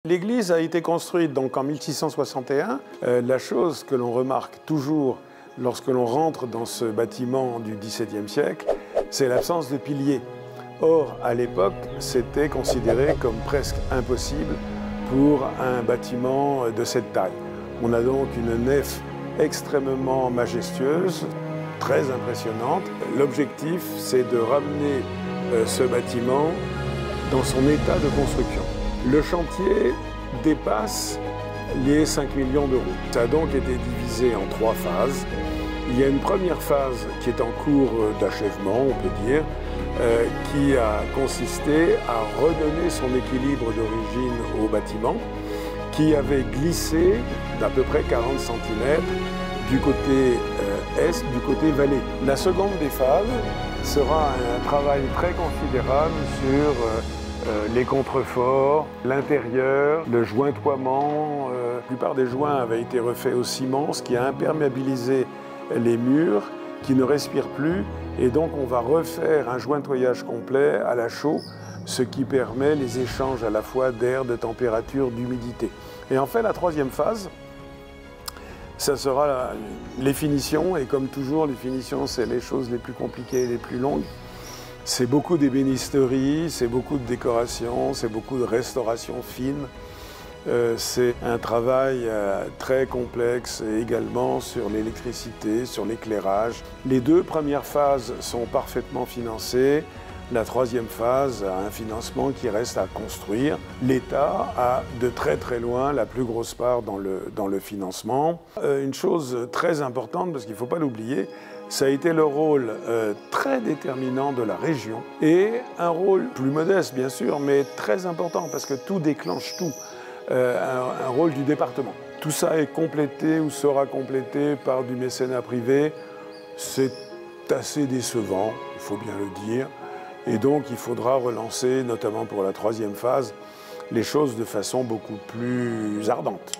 L'église a été construite donc en 1661. La chose que l'on remarque toujours lorsque l'on rentre dans ce bâtiment du XVIIe siècle, c'est l'absence de piliers. Or, à l'époque, c'était considéré comme presque impossible pour un bâtiment de cette taille. On a donc une nef extrêmement majestueuse, très impressionnante. L'objectif, c'est de ramener ce bâtiment dans son état de construction. Le chantier dépasse les 5 millions d'euros. Ça a donc été divisé en 3 phases. Il y a une première phase qui est en cours d'achèvement, on peut dire, qui a consisté à redonner son équilibre d'origine au bâtiment, qui avait glissé d'à peu près 40 cm du côté est, du côté vallée. La seconde des phases sera un travail très considérable sur les contreforts, l'intérieur, le jointoiement. La plupart des joints avaient été refaits au ciment, ce qui a imperméabilisé les murs qui ne respirent plus. Et donc on va refaire un jointoyage complet à la chaux, ce qui permet les échanges à la fois d'air, de température, d'humidité. Et enfin la troisième phase, ça sera les finitions. Et comme toujours, les finitions, c'est les choses les plus compliquées et les plus longues. C'est beaucoup d'ébénisterie, c'est beaucoup de décoration, c'est beaucoup de restauration fine. C'est un travail très complexe également sur l'électricité, sur l'éclairage. Les 2 premières phases sont parfaitement financées. La troisième phase a un financement qui reste à construire. L'État a de très très loin la plus grosse part dans le financement. Une chose très importante, parce qu'il ne faut pas l'oublier, ça a été le rôle très déterminant de la région et un rôle plus modeste bien sûr, mais très important parce que tout déclenche tout, un rôle du département. Tout ça est complété ou sera complété par du mécénat privé. C'est assez décevant, il faut bien le dire. Et donc il faudra relancer, notamment pour la troisième phase, les choses de façon beaucoup plus ardente.